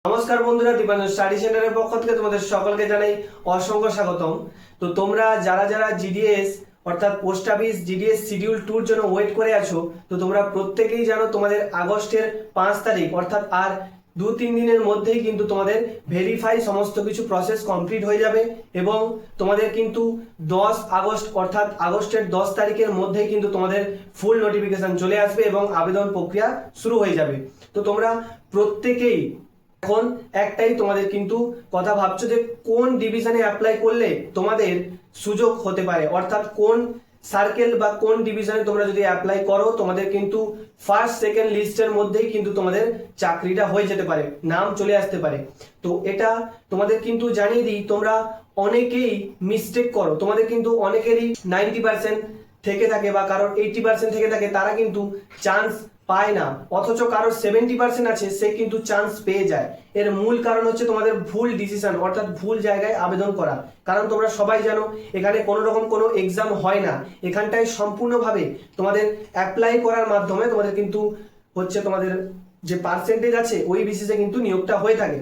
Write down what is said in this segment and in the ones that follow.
নমস্কার বন্ধুরা, দীপাঞ্জন স্টাডি সেন্টারের পক্ষ থেকে তোমাদের সকলকে জানাই অসংখ্য স্বাগতম। তো তোমরা যারা যারা জিডিএস অর্থাৎ পোস্ট অফিস জিডিএস শিডিউল 2 জন্য ওয়েট করে আছো, তো তোমরা প্রত্যেকেই জানো তোমাদের আগস্টের 5 তারিখ অর্থাৎ আর 2-3 দিনের মধ্যেই কিন্তু তোমাদের ভেরিফাই সমস্ত কিছু প্রসেস কমপ্লিট হয়ে যাবে এবং তোমাদের কিন্তু 10 আগস্ট অর্থাৎ আগস্টের 10 তারিখের মধ্যেই কিন্তু তোমাদের ফুল নোটিফিকেশন চলে আসবে এবং আবেদন প্রক্রিয়া শুরু হয়ে যাবে। তো তোমরা প্রত্যেকেই এখন একটাই তোমাদের কিন্তু কথা ভাবছো যে কোন ডিভিশনে অ্যাপ্লাই করলে তোমাদের সুযোগ হতে পারে, অর্থাৎ কোন সার্কেল বা কোন ডিভিশনে তোমরা যদি অ্যাপ্লাই করো তোমাদের কিন্তু ফার্স্ট সেকেন্ড লিস্টের মধ্যেই কিন্তু তোমাদের চাকরিটা হয়ে যেতে পারে, নাম চলে আসতে পারে। তো এটা তোমাদের কিন্তু জানিয়ে দিই, তোমরা অনেকেই মিস্টেক করো, তোমাদের কিন্তু অনেকেরই 90% থেকে থাকে বা কারোর 80% থেকে থাকে, তারা কিন্তু চান্স পায় না, অথচ কারোর 70% আছে সে কিন্তু চান্স পেয়ে যায়। এর মূল কারণ হচ্ছে তোমাদের ভুল ডিসিশন অর্থাৎ ভুল জায়গায় আবেদন করা। কারণ তোমরা সবাই জানো এখানে কোনো রকম কোনো এক্সাম হয় না, এখানটায় সম্পূর্ণভাবে তোমাদের অ্যাপ্লাই করার মাধ্যমে তোমাদের কিন্তু হচ্ছে তোমাদের যে পার্সেন্টেজ আছে ওই বেসিসে কিন্তু নিয়োগটা হয়ে থাকে।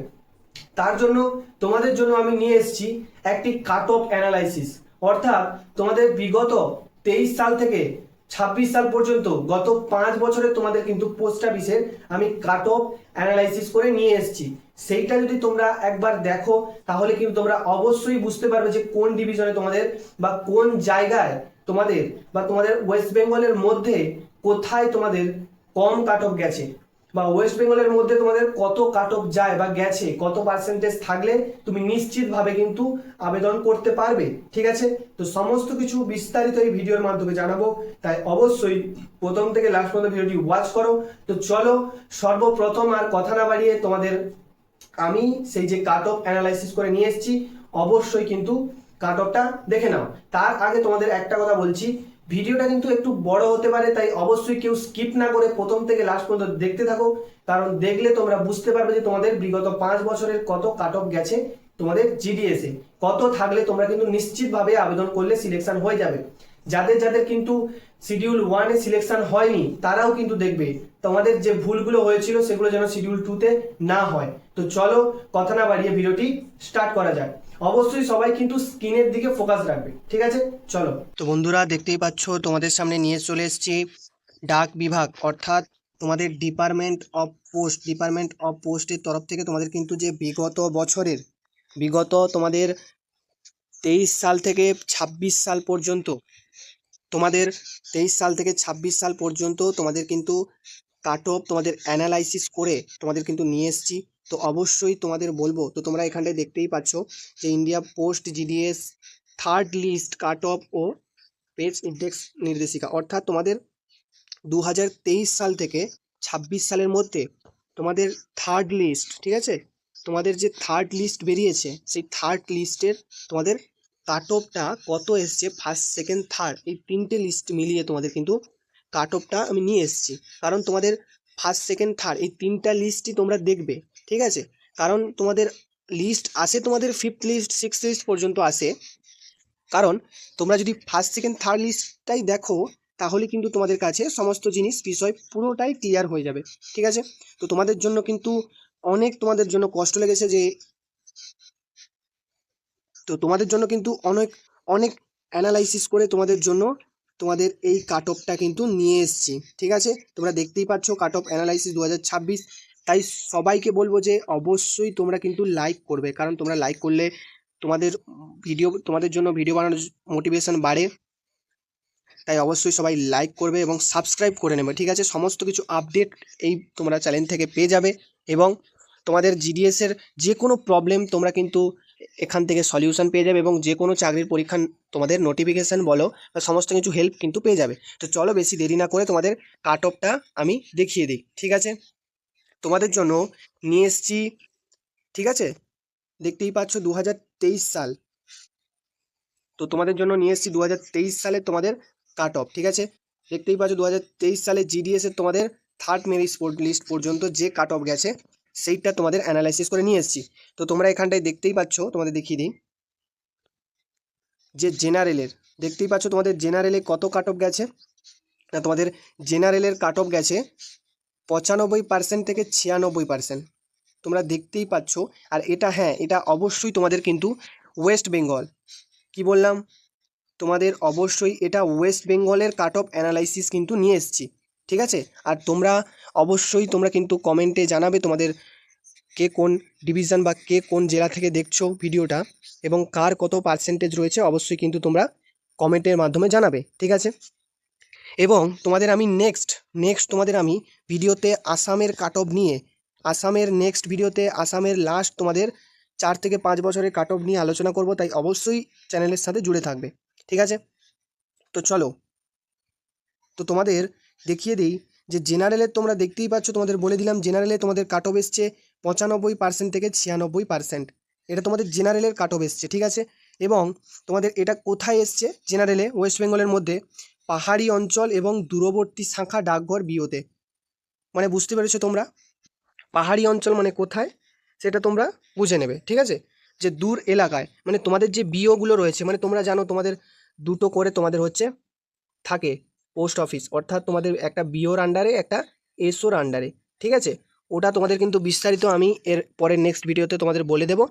তার জন্য তোমাদের জন্য আমি নিয়ে এসেছি একটি কাট অফ অ্যানালাইসিস, অর্থাৎ তোমাদের বিগত 23 সাল থেকে 26 সাল পর্যন্ত গত 5 বছরে তোমাদের কিন্তু পোস্ট অফিসের আমি কাট অফ অ্যানালাইসিস করে নিয়ে এসেছি। সেইটা যদি তোমরা একবার দেখো তাহলে কিন্তু তোমরা অবশ্যই বুঝতে পারবে যে কোন ডিভিশনে তোমাদের বা কোন জায়গায় তোমাদের বা তোমাদের ওয়েস্ট বেঙ্গলের মধ্যে কোথায় তোমাদের কম কাট অফ গেছে, বা ওয়েস্ট বেঙ্গলের মধ্যে তোমাদের কত কাট অফ যায় বা গেছে, কত পার্সেন্টেজ থাকলে তুমি নিশ্চিতভাবে কিন্তু আবেদন করতে পারবে। ঠিক আছে, তো সমস্ত কিছু বিস্তারিত এই ভিডিওর মাধ্যমে জানাবো, তাই অবশ্যই প্রথম থেকে লাস্ট পর্যন্ত ভিডিওটি ওয়াচ করো। তো চলো সর্বপ্রথম আর কথা না বাড়িয়ে তোমাদের আমি সেই যে কাট অফ অ্যানালাইসিস করে নিয়ে এসেছি অবশ্যই কিন্তু কাট অফটা দেখে নাও। তার আগে তোমাদের একটা কথা বলছি, ভিডিওটা কিন্তু একটু বড় হতে পারে, তাই অবশ্যই কেউ স্কিপ না করে প্রথম থেকে লাস্ট পর্যন্ত দেখতে থাকো, কারণ দেখলে তোমরা বুঝতে পারবে যে তোমাদের বিগত 5 বছরের কত কাট অফ গেছে তোমাদের জিডিএস এ, কত থাকলে তোমরা কিন্তু নিশ্চিতভাবে আবেদন করলে সিলেকশন হয়ে যাবে। যাদের যাদের কিন্তু শিডিউল 1 এ সিলেকশন হয়নি তারাও কিন্তু দেখবে তোমাদের যে ভুলগুলো হয়েছিল সেগুলো যেন শিডিউল 2 তে না হয়। তো চলো কথা না বাড়িয়ে ভিডিওটি স্টার্ট করা যাক। অবশ্যই সবাই কিন্তু স্ক্রিনের দিকে ফোকাস রাখবে, ঠিক আছে? চলো। তো বন্ধুরা দেখতেই পাচ্ছ তোমাদের সামনে নিয়ে চলে এসেছি ডাক বিভাগ অর্থাৎ তোমাদের ডিপার্টমেন্ট অফ পোস্টের তরফ থেকে তোমাদের কিন্তু যে বিগত তোমাদের 23 সাল থেকে 26 সাল পর্যন্ত তোমাদের 23 সাল থেকে 26 সাল পর্যন্ত তোমাদের কিন্তু কাট অফ তোমাদের অ্যানালাইসিস করে তোমাদের কিন্তু নিয়ে এসেছি। তো অবশ্যই তোমাদের বলবো, তো তোমরা এখানটায় দেখতেই পাচ্ছ যে India post GDS third list cut off ও পেজ ইন্ডেক্স নির্দেশিকা, অর্থাৎ তোমাদের 2023 সাল থেকে 26 সালের মধ্যে তোমাদের থার্ড লিস্ট, ঠিক আছে, তোমাদের যে থার্ড লিস্ট বেরিয়েছে সেই থার্ড লিস্টের তোমাদের কাট অফটা কত এসছে, ফার্স্ট সেকেন্ড থার্ড এই 3টে লিস্ট মিলিয়ে তোমাদের কিন্তু কাট অফটা আমি নিয়ে এসেছি। কারণ তোমাদের ফার্স্ট সেকেন্ড থার্ড এই 3টা লিস্টই তোমরা দেখবে, ঠিক আছে, কারণ তোমাদের লিস্ট আসে তোমাদের 5th লিস্ট 6th লিস্ট পর্যন্ত আসে। কারণ তোমরা যদি ফার্স্ট সেকেন্ড থার্ড লিস্টটাই দেখো তাহলে কিন্তু তোমাদের কাছে সমস্ত জিনিস বিষয় পুরোটাই ক্লিয়ার হয়ে যাবে, ঠিক আছে। তো তোমাদের জন্য কিন্তু অনেক তোমাদের জন্য কষ্ট লেগেছে যে, তো তোমাদের জন্য কিন্তু অনেক অনেক অ্যানালাইসিস করে তোমাদের জন্য তোমাদের এই কাট অফটা কিন্তু নিয়ে এসেছি, ঠিক আছে। তোমরা দেখতেই পাচ্ছ কাট অফ অ্যানালাইসিস 2026। তাই সবাইকে বলবো যে অবশ্যই তোমরা কিন্তু লাইক করবে, কারণ তোমরা লাইক করলে তোমাদের জন্য ভিডিও বানানোর মোটিভেশন বাড়ে। তাই অবশ্যই সবাই লাইক করবে এবং সাবস্ক্রাইব করে নেবে, ঠিক আছে। সমস্ত কিছু আপডেট এই তোমরা চ্যানেল থেকে পেয়ে যাবে এবং তোমাদের জিডিএস এর যে কোনো প্রবলেম তোমরা কিন্তু এখান থেকে সলিউশন পেয়ে যাবে এবং যে কোনো চাকরির পরীক্ষা তোমাদের নোটিফিকেশান বলো বা সমস্ত কিছু হেল্প কিন্তু পেয়ে যাবে। তো চলো বেশি দেরি না করে তোমাদের কাট অফটা আমি দেখিয়ে দিই, ঠিক আছে। তোমাদের জন্য নিয়ে এসছি, ঠিক আছে, দেখতেই পাচ্ছ 2023 সাল। তো তোমাদের জন্য নিয়ে এসেছি 2023 সালে তোমাদের কাট অফ, ঠিক আছে। দেখতেই পাচ্ছ 2023 সালে জিডিএস এর তোমাদের থার্ড মেরিট লিস্ট পর্যন্ত যে কাট অফ গেছে সেইটা তোমাদের অ্যানালাইসিস করে নিয়ে এসেছি। তো তোমরা এখানটায় দেখতেই পাচ্ছ, তোমাদের দেখিয়ে দিই যে জেনারেলের, দেখতেই পাচ্ছ তোমাদের জেনারেলে কত কাট অফ গেছে না, তোমাদের জেনারেলের কাট অফ গেছে 95% থেকে 96%, তোমরা দেখতেই পাচ্ছ। আর এটা হ্যাঁ, এটা অবশ্যই তোমাদের কিন্তু ওয়েস্ট বেঙ্গল, কি বললাম তোমাদের অবশ্যই এটা ওয়েস্ট বেঙ্গলের কাট অফ অ্যানালাইসিস কিন্তু নিয়ে এসেছি, ঠিক আছে। আর তোমরা অবশ্যই তোমরা কিন্তু কমেন্টে জানাবে তোমাদের কে কোন ডিভিশন বা কে কোন জেলা থেকে দেখছো ভিডিওটা এবং কার কত পার্সেন্টেজ রয়েছে অবশ্যই কিন্তু তোমরা কমেন্টের মাধ্যমে জানাবে, ঠিক আছে। এবং তোমাদের আমি নেক্সট তোমাদের আমি ভিডিওতে আসামের কাট অফ নিয়ে, আসামের নেক্সট ভিডিওতে আসামের লাস্ট তোমাদের 4 থেকে 5 বছরের কাট অফ নিয়ে আলোচনা করব, তাই অবশ্যই চ্যানেলের সাথে জুড়ে থাকবে, ঠিক আছে। তো চলো, তো তোমাদের দেখিয়ে দিই যে জেনারেলের তোমরা দেখতেই পাচ্ছ, তোমাদের বলে দিলাম জেনারেলে তোমাদের কাট অফ এসছে 95% থেকে 96%, এটা তোমাদের জেনারেলের কাট অফ এসছে, ঠিক আছে। এবং তোমাদের এটা কোথায় এসছে জেনারেলে, ওয়েস্ট বেঙ্গলের মধ্যে পাহাড়ি অঞ্চল এবং দূরবর্তী শাখা ডাকঘর বিওতে, মানে বুঝতে পেরেছো তোমরা পাহাড়ি অঞ্চল মানে কোথায় সেটা তোমরা বুঝে নেবে, ঠিক আছে। যে দূর এলাকায় মানে তোমাদের যে বিওগুলো রয়েছে, মানে তোমরা জানো তোমাদের দুটো করে তোমাদের হচ্ছে থাকে পোস্ট অফিস, অর্থাৎ তোমাদের একটা বিওর আন্ডারে একটা এসওর আন্ডারে, ঠিক আছে। ওটা তোমাদের কিন্তু বিস্তারিত আমি এর পরের নেক্সট ভিডিওতে তোমাদের বলে দেবো,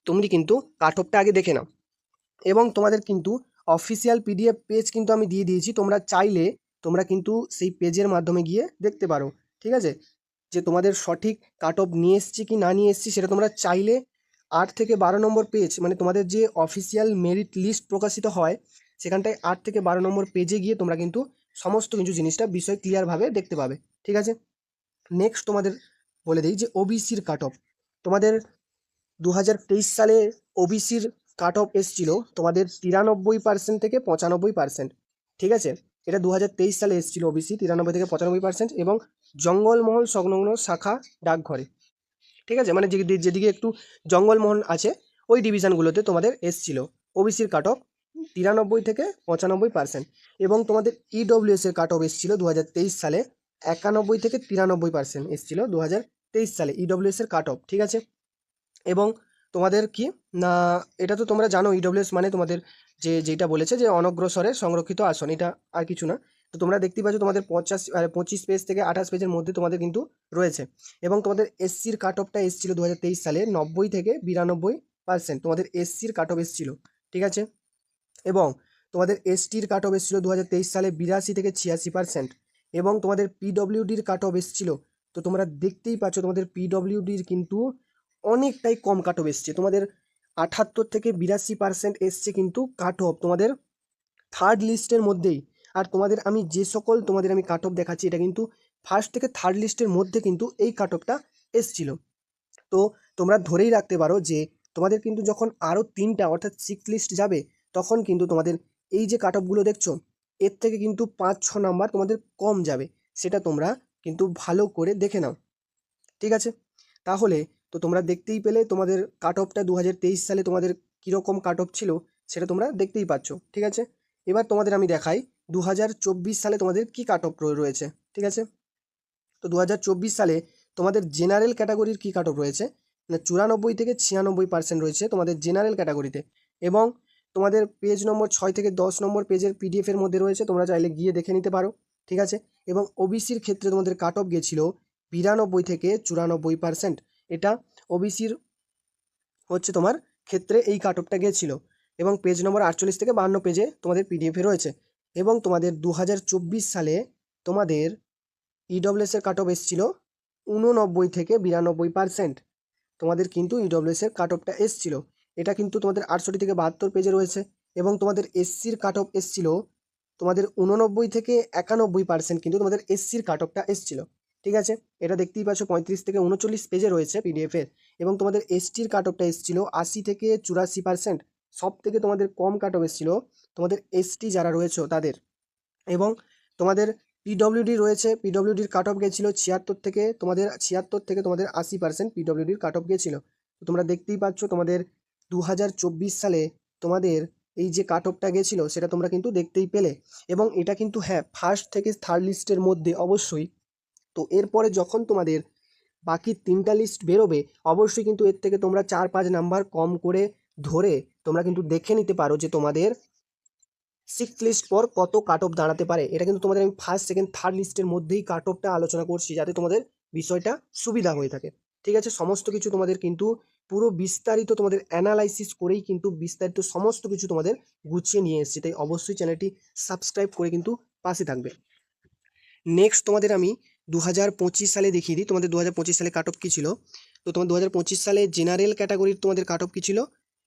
তুমি কিন্তু কাট অফটা আগে দেখে নাও। এবং তোমাদের কিন্তু অফিসিয়াল পিডিএফ পেজ কিন্তু আমি দিয়ে দিয়েছি, তোমরা চাইলে তোমরা কিন্তু সেই পেজের মাধ্যমে গিয়ে দেখতে পারো, ঠিক আছে, যে তোমাদের সঠিক কাট অফ নিয়ে এসছি কি না নিয়ে এসছি সেটা তোমরা চাইলে 8 থেকে 12 নম্বর পেজ, মানে তোমাদের যে অফিসিয়াল মেরিট লিস্ট প্রকাশিত হয় সেখানটায় 8 থেকে 12 নম্বর পেজে গিয়ে তোমরা কিন্তু সমস্ত কিছু জিনিসটা বিষয় ক্লিয়ারভাবে দেখতে পাবে, ঠিক আছে। নেক্সট তোমাদের বলে দিই যে ওবিসির কাট অফ, তোমাদের 2023 সালে ওবিসির কাট অফ এসছিল তোমাদের 93% থেকে 95%, ঠিক আছে। এটা 2023 সালে এসছিল ওবিসি 93 থেকে 95% এবং জঙ্গলমহল সংলগ্ন শাখা ডাকঘরে, ঠিক আছে, মানে যেদিকে একটু জঙ্গলমহল আছে ওই ডিভিশনগুলোতে তোমাদের এসছিল ওবিসির কাট অফ 93 থেকে 95%। এবং তোমাদের ইডব্লিউএস এর কাট অফ এসছিল 2023 সালে 91 থেকে 93% এসছিল 2023 সালে ইডব্লিউএস এর কাট অফ, ঠিক আছে। এবং তোমাদের কি না, এটা তো তোমরা জানো ইডব্লিউএস মানে তোমাদের যেটা বলেছে যে অনগ্রসরের সংরক্ষিত আসন, এটা আর কিছু না। তো তোমরা দেখতেই পাচ্ছ তোমাদের 25 পেজ থেকে 28 পেজের মধ্যে তোমাদের কিন্তু রয়েছে। এবং তোমাদের এসসির কাট অফটা এসেছিল 2023 সালে 90 থেকে 92% তোমাদের এসসির কাট অফ এসেছিল, ঠিক আছে। এবং তোমাদের এসটির কাট অফ এসেছিল 2023 সালে 82 থেকে 86%। এবং তোমাদের পিডব্লিউডির কাট অফ এসেছিল, তো তোমরা দেখতেই পাচ্ছ তোমাদের পিডব্লিউডির কিন্তু অনেকটাই কম কাট অফ এসছে, তোমাদের 78 থেকে 82% এসছে কিন্তু কাট অফ তোমাদের থার্ড লিস্টের মধ্যেই। আর তোমাদের আমি যে সকল তোমাদের আমি কাট অফ দেখাচ্ছি এটা কিন্তু ফার্স্ট থেকে থার্ড লিস্টের মধ্যে কিন্তু এই কাট অফটা এসছিল। তো তোমরা ধরেই রাখতে পারো যে তোমাদের কিন্তু যখন আরও 3টা অর্থাৎ 6 লিস্ট যাবে তখন কিন্তু তোমাদের এই যে কাট অফগুলো দেখছো এর থেকে কিন্তু 5-6 নাম্বার তোমাদের কম যাবে, সেটা তোমরা কিন্তু ভালো করে দেখে নাও, ঠিক আছে। তাহলে তো তোমরা দেখতেই পেলে তোমাদের কাট অফটা 2023 সালে তোমাদের কীরকম কাট অফ ছিল সেটা তোমরা দেখতেই পাচ্ছ, ঠিক আছে। এবার তোমাদের আমি দেখাই 2024 সালে তোমাদের কি কাট অফ রয়েছে, ঠিক আছে। তো 2024 সালে তোমাদের জেনারেল ক্যাটাগরির কি কাট অফ রয়েছে না 94 থেকে 96% রয়েছে তোমাদের জেনারেল ক্যাটাগরিতে। এবং তোমাদের পেজ নম্বর 6 থেকে 10 নম্বর পেজের পিডিএফের মধ্যে রয়েছে, তোমরা চাইলে গিয়ে দেখে নিতে পারো, ঠিক আছে। এবং ওবিসির ক্ষেত্রে তোমাদের কাট অফ গেছিলো 92 থেকে 94%, এটা ওবিসির হচ্ছে তোমার ক্ষেত্রে এই কাট অফটা গিয়েছিল। এবং পেজ নম্বর 48 থেকে 52 পেজে তোমাদের পিডিএফে রয়েছে। এবং তোমাদের 2024 সালে তোমাদের ইডব্লিউএস এর কাট অফ এসেছিল 89 থেকে 92%, তোমাদের কিন্তু ইডব্লিউএস এর কাট অফটা এসেছিল, এটা কিন্তু তোমাদের 68 থেকে 72 পেজে রয়েছে। এবং তোমাদের এসসির কাট অফ এসেছিল তোমাদের 89 থেকে 91% কিন্তু তোমাদের এসসির কাট অফটা এসেছিল, ঠিক আছে। এটা দেখতেই পাচ্ছ 35 থেকে 39 পেজে রয়েছে পিডিএফের। এবং তোমাদের এসটির কাট অফটা এসেছিল 80 থেকে 84%, সব থেকে তোমাদের কম কাট অফ এসেছিল তোমাদের এসটি যারা রয়েছে তাদের। এবং তোমাদের পিডব্লিউডি রয়েছে, পিডব্লিউডির কাট অফ গেছিলো 76 থেকে তোমাদের 80% পিডব্লিউডির কাট অফ গেছিলো। তো তোমরা দেখতেই পাচ্ছ তোমাদের 2024 সালে তোমাদের এই যে কাট অফটা গেছিলো সেটা তোমরা কিন্তু দেখতেই পেলে। এবং এটা কিন্তু হ্যাঁ ফার্স্ট থেকে থার্ড লিস্টের মধ্যে অবশ্যই। তো এরপরে যখন তোমাদের বাকি 3টা লিস্ট বেরোবে অবশ্যই কিন্তু এর থেকে তোমরা 4-5 নাম্বার কম করে ধরে তোমরা কিন্তু দেখে নিতে পারো যে তোমাদের 6 লিস্ট পর কত কাট অফ দাঁড়াতে পারে। এটা কিন্তু তোমাদের আমি ফার্স্ট সেকেন্ড থার্ড লিস্টের মধ্যেই কাট অফটা আলোচনা করছি যাতে তোমাদের বিষয়টা সুবিধা হয়ে থাকে, ঠিক আছে। সমস্ত কিছু তোমাদের কিন্তু পুরো বিস্তারিত তোমাদের অ্যানালাইসিস করেই কিন্তু বিস্তারিত সমস্ত কিছু তোমাদের গুছিয়ে নিয়ে এসেছি, তাই অবশ্যই চ্যানেলটি সাবস্ক্রাইব করে কিন্তু পাশে থাকবে। নেক্সট তোমাদের আমি 2025 সালে দেখিয়ে দিই তোমাদের 2025 সালে কাট অফ কী ছিল। তো তোমার 2025 সালে জেনারেল ক্যাটাগরির তোমাদের কাট অফ কী ছিল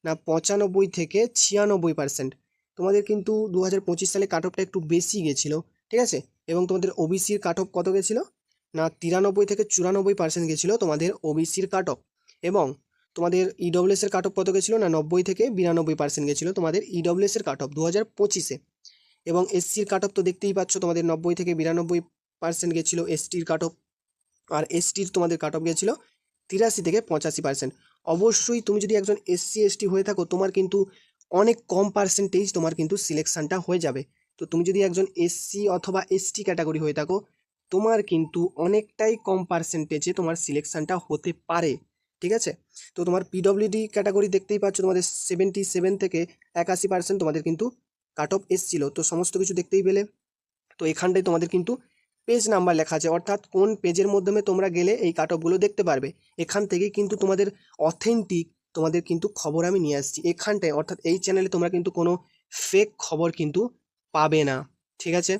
না 95 থেকে 96%। তোমাদের কিন্তু 2025 সালে কাট অফটা একটু বেশি গেছিলো, ঠিক আছে। এবং তোমাদের ওবিসির কাট অফ কত গেছিলো না 93 থেকে 94% গেছিলো তোমাদের ওবিসির কাট অফ। এবং তোমাদের ইডব্লিউএস এর কাট অফ কত গেছিলো না 90 থেকে 92% গেছিলো তোমাদের ইডব্লিউএস এর কাট অফ 2025-এ। এবং এসসির কাট অফ তো দেখতেই পাচ্ছ তোমাদের 90 থেকে 92% গেছিলো এসটির কাট অফ। আর এসটির তোমাদের কাট অফ গেছিলো 83 থেকে 85%। অবশ্যই তুমি যদি একজন এসসি এসটি হয়ে থাকো তোমার কিন্তু অনেক কম পার্সেন্টেজ তোমার কিন্তু সিলেকশনটা হয়ে যাবে। তো তুমি যদি একজন এসসি অথবা এসটি ক্যাটাগরি হয়ে থাকো তোমার কিন্তু অনেকটাই কম পার্সেন্টেজে তোমার সিলেকশনটা হতে পারে, ঠিক আছে। তো তোমার পিডব্লিউডি ক্যাটাগরি দেখতেই পাচ্ছ তোমাদের 77 থেকে 81% তোমাদের কিন্তু কাট অফ এসছিল। তো সমস্ত কিছু দেখতেই পেলে। তো এখানটায় তোমাদের কিন্তু পেজ নাম্বার লেখা আছে, অর্থাৎ কোন পেজের মাধ্যমে তোমরা গেলে এই কাট অফগুলো দেখতে পারবে। এখান থেকে কিন্তু তোমাদের অথেন্টিক তোমাদের কিন্তু খবর আমি নিয়ে আসছি এখানটায়, অর্থাৎ এই চ্যানেলে তোমরা কিন্তু কোনো ফেক খবর কিন্তু পাবে না, ঠিক আছে।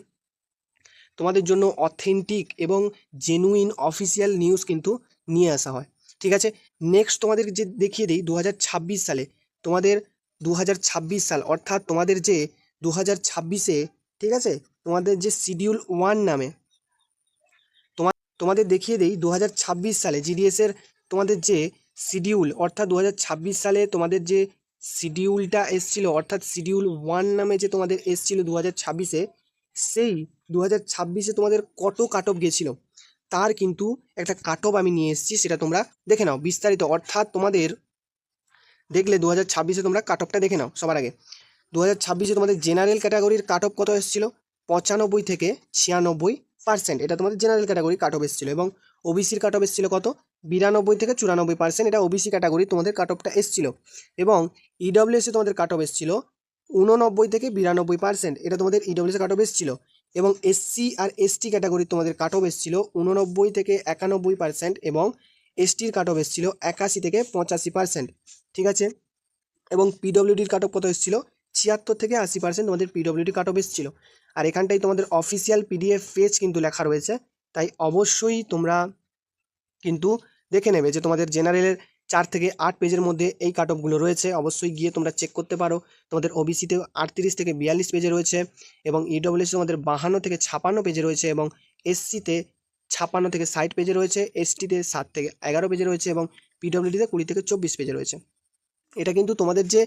তোমাদের জন্য অথেন্টিক এবং জেনুইন অফিসিয়াল নিউজ কিন্তু নিয়ে আসা হয়, ঠিক আছে। নেক্সট তোমাদের যে দেখিয়ে দিই 2026 সালে তোমাদের 2026 সাল অর্থাৎ তোমাদের যে 2026-এ, ঠিক আছে, তোমাদের যে শিডিউল 1 নামে তোমাদের দেখিয়ে দিই 2026 সালে জিডিএসের তোমাদের যে শিডিউল, অর্থাৎ 2026 সালে তোমাদের যে শিডিউলটা এসছিল, অর্থাৎ শিডিউল 1 নামে যে তোমাদের এসছিল 2026-এ, সেই 2026-এ তোমাদের কত কাট অফ গেছিলো তার কিন্তু একটা কাট অফ আমি নিয়ে এসেছি, সেটা তোমরা দেখে নাও বিস্তারিত। অর্থাৎ তোমাদের দেখলে 2026-এ তোমরা কাট অফটা দেখে নাও। সবার আগে 2026-এ তোমাদের জেনারেল ক্যাটাগরির কাট অফ কত এসেছিল 95 থেকে 96%, এটা তোমাদের জেনারেল ক্যাটাগরি কাট অফ এসেছিল। এবং ওবিসির কাট অফ এসেছিল কত 92 থেকে 94%, এটা ওবিসি ক্যাটাগরি তোমাদের কাট অফটা এসেছিল। এবং ইডব্লিউএসে তোমাদের কাট অফ এসেছিল 89 থেকে 92%, এটা তোমাদের ইডব্লিউএসে কাট অফ এসেছিল। এবং এসসি আর এসটি ক্যাটাগরি তোমাদের কাট অফ এসেছিল 89 থেকে 91%, এবং এসটির কাট অফ এসেছিল 81 থেকে 85%, ঠিক আছে। এবং পিডব্লিউডির কাট অফ কত এসেছিল 76 থেকে 80% তোমাদের পিডব্লিউডি কাট অফ এসেছিল। আর এখানটাই তোমাদের অফিসিয়াল পিডিএফ পেজ কিন্তু লেখা রয়েছে, তাই অবশ্যই তোমরা কিন্তু দেখে নেবে যে তোমাদের জেনারেলের 4 থেকে 8 পেজের মধ্যে এই কাট অফগুলো রয়েছে, অবশ্যই গিয়ে তোমরা চেক করতে পারো। তোমাদের ওবিসিতে 38 থেকে 42 পেজে রয়েছে, এবং ইডব্লিউএসে তোমাদের 52 থেকে 56 পেজে রয়েছে, এবং এসসিতে 56 থেকে 60 পেজে রয়েছে, এসটিতে 7 থেকে 11 পেজে রয়েছে, এবং পিডব্লিউডিতে 20 থেকে 24 পেজে রয়েছে। এটা কিন্তু তোমাদের যে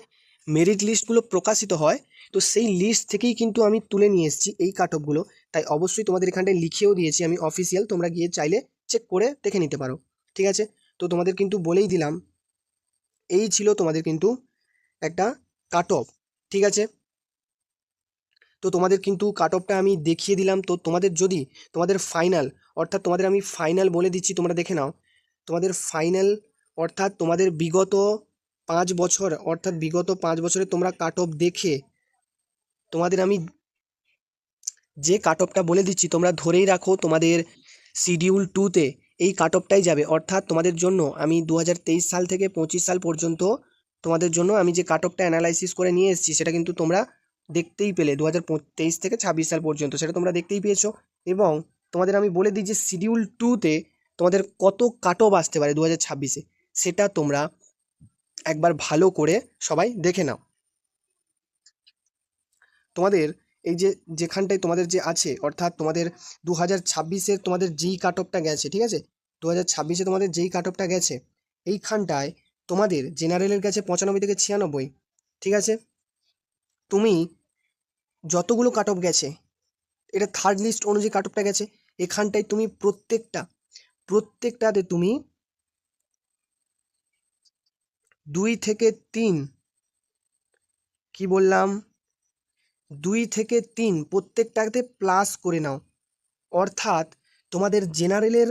মেরিট লিস্টগুলো প্রকাশিত হয় তো সেই লিস্ট থেকেই কিন্তু আমি তুলে নিয়ে এসেছি এই কাট অফগুলো, তাই অবশ্যই তোমাদের এখানটায় লিখেও দিয়েছি আমি অফিসিয়াল, তোমরা গিয়ে চাইলে চেক করে দেখে নিতে পারো, ঠিক আছে। তো তোমাদের কিন্তু বলেই দিলাম এই ছিল তোমাদের কিন্তু একটা কাট অফ, ঠিক আছে। তো তোমাদের কিন্তু কাট অফটা আমি দেখিয়ে দিলাম। তো তোমাদের যদি তোমাদের ফাইনাল, অর্থাৎ তোমাদের আমি ফাইনাল বলে দিচ্ছি, তোমরা দেখে নাও তোমাদের ফাইনাল, অর্থাৎ তোমাদের বিগত 5 বছর, অর্থাৎ বিগত 5 বছরে তোমরা কাট অফ দেখে তোমাদের আমি যে কাট অফটা বলে দিচ্ছি তোমরা ধরেই রাখো তোমাদের শিডিউল 2-তে এই কাট অফটাই যাবে। অর্থাৎ তোমাদের জন্য আমি 2023 সাল থেকে 25 সাল পর্যন্ত তোমাদের জন্য আমি যে কাট অফটা অ্যানালাইসিস করে নিয়ে এসেছি সেটা কিন্তু তোমরা দেখতেই পেলে 2023 থেকে 26 সাল পর্যন্ত সেটা তোমরা দেখতেই পেয়েছো। এবং তোমাদের আমি বলে দিই যে শিডিউল 2-তে তোমাদের কত কাট অফ আসতে পারে 2026-এ, সেটা তোমরা একবার ভালো করে সবাই দেখে নাও। তোমাদের এই যে যেখানটায় তোমাদের যে আছে, অর্থাৎ তোমাদের 2026-এর তোমাদের যেই কাট অফটা গেছে, ঠিক আছে, 2026-এ তোমাদের যেই কাট অফটা গেছে এইখানটায় তোমাদের জেনারেলের গেছে 95 থেকে 96, ঠিক আছে। তুমি যতগুলো কাট অফ গেছে এটা থার্ড লিস্ট অনুযায়ী কাট অফটা গেছে, এখানটায় তুমি প্রত্যেকটাতে তুমি 2 থেকে 3, কি বললাম 2 থেকে 3 প্রত্যেকটাতে প্লাস করে নাও। অর্থাৎ তোমাদের জেনারেলের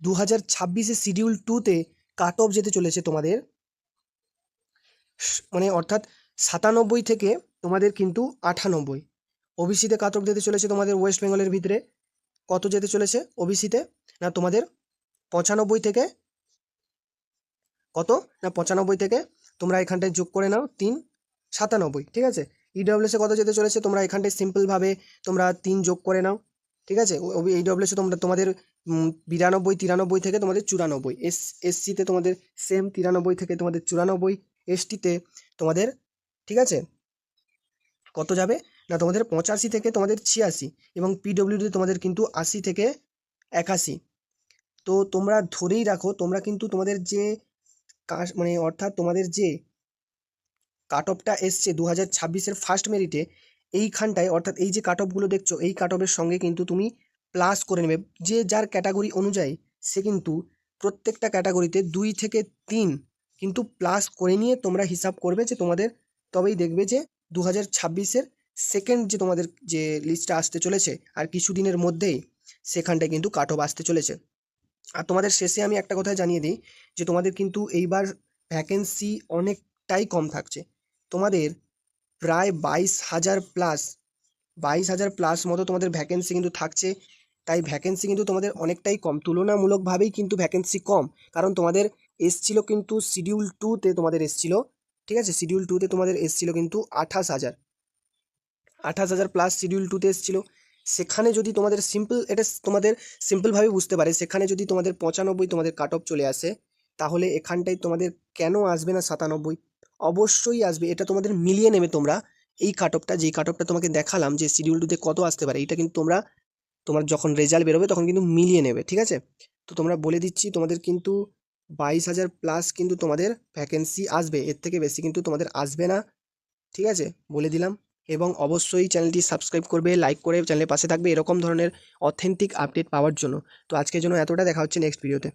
2026-এ শিডিউল 2-তে কাট অফ যেতে চলেছে তোমাদের মানে অর্থাৎ 97 থেকে তোমাদের কিন্তু 98। ওবিসিতে কাট অফ যেতে চলেছে তোমাদের ওয়েস্ট বেঙ্গলের ভিতরে কত যেতে চলেছে ওবিসিতে না তোমাদের 95 থেকে কত না 95 থেকে তোমরা এখানটায় যোগ করে নাও 3 97, ঠিক আছে। ইডব্লিউএসে কত যেতে চলেছে তোমরা এখানটায় সিম্পলভাবে তোমরা 3 যোগ করে নাও, ঠিক আছে। ইডব্লিউএসে তোমাদের 92 93 থেকে তোমাদের 94, এসসিতে তোমাদের সেম 93 থেকে তোমাদের 94, এসটিতে তোমাদের, ঠিক আছে, কত যাবে না তোমাদের 85 থেকে তোমাদের 86, এবং পিডব্লিউডিতে তোমাদের কিন্তু 80 থেকে 81। তো তোমরা ধরেই রাখো তোমরা কিন্তু তোমাদের যে মানে অর্থাৎ তোমাদের যে কাট অফটা এসছে 2026-এর ফার্স্ট মেরিটে, এইখানটায় অর্থাৎ এই যে কাট অফগুলো দেখছো এই কাট অফের সঙ্গে কিন্তু তুমি প্লাস করে নেবে। যে যার ক্যাটাগরি অনুযায়ী সে কিন্তু প্রত্যেকটা ক্যাটাগরিতে 2 থেকে 3 কিন্তু প্লাস করে নিয়ে তোমরা হিসাব করবে যে তোমাদের, তবেই দেখবে যে 2026-এর সেকেন্ড যে তোমাদের যে লিস্টটা আসতে চলেছে আর কিছুদিনের মধ্যেই সেখানটায় কিন্তু কাট অফ আসতে চলেছে। আর তোমাদের শেষে আমি একটা কথা জানিয়ে দিই যে তোমাদের কিন্তু এইবার ভ্যাকেন্সি অনেকটাই কম থাকছে। তোমাদের প্রায় 22,000 প্লাস মতো তোমাদের ভ্যাকেন্সি কিন্তু থাকছে। তাই ভ্যাকেন্সি কিন্তু তোমাদের অনেকটাই কম, তুলনামূলকভাবেই কিন্তু ভ্যাকেন্সি কম। কারণ তোমাদের এসছিল কিন্তু শিডিউল 2-তে তোমাদের এসছিল, ঠিক আছে, শিডিউল 2-তে তোমাদের এসছিল কিন্তু 28,000 প্লাস শিডিউল 2-তে এসছিল। সেখানে যদি তোমাদের এটা তোমাদের সিম্পলভাবে বুঝতে পারে, সেখানে যদি তোমাদের 95 তোমাদের কাট অফ চলে আসে, তাহলে এখানটায় তোমাদের কেন আসবে না 97? অবশ্যই আসবে। এটা তোমাদের মিলিয়ে নেবে তোমরা এই কাট অফটা, যেই কাট অফটা তোমাকে দেখালাম যে শিডিউল 2-তে কত আসতে পারে, এটা কিন্তু তোমার যখন রেজাল্ট বেরোবে তখন কিন্তু মিলিয়ে নেবে, ঠিক আছে। তো তোমরা বলে দিচ্ছি তোমাদের কিন্তু 22,000 প্লাস কিন্তু তোমাদের ভ্যাকেন্সি আসবে, এর থেকে বেশি কিন্তু তোমাদের আসবে না, ঠিক আছে, বলে দিলাম। এবং অবশ্যই চ্যানেলটি সাবস্ক্রাইব করবে, লাইক করে চ্যানেলের পাশে থাকবে এরকম ধরনের অথেন্টিক আপডেট পাওয়ার জন্য। তো আজকের জন্য এতটা, দেখা হচ্ছে নেক্সট ভিডিওতে।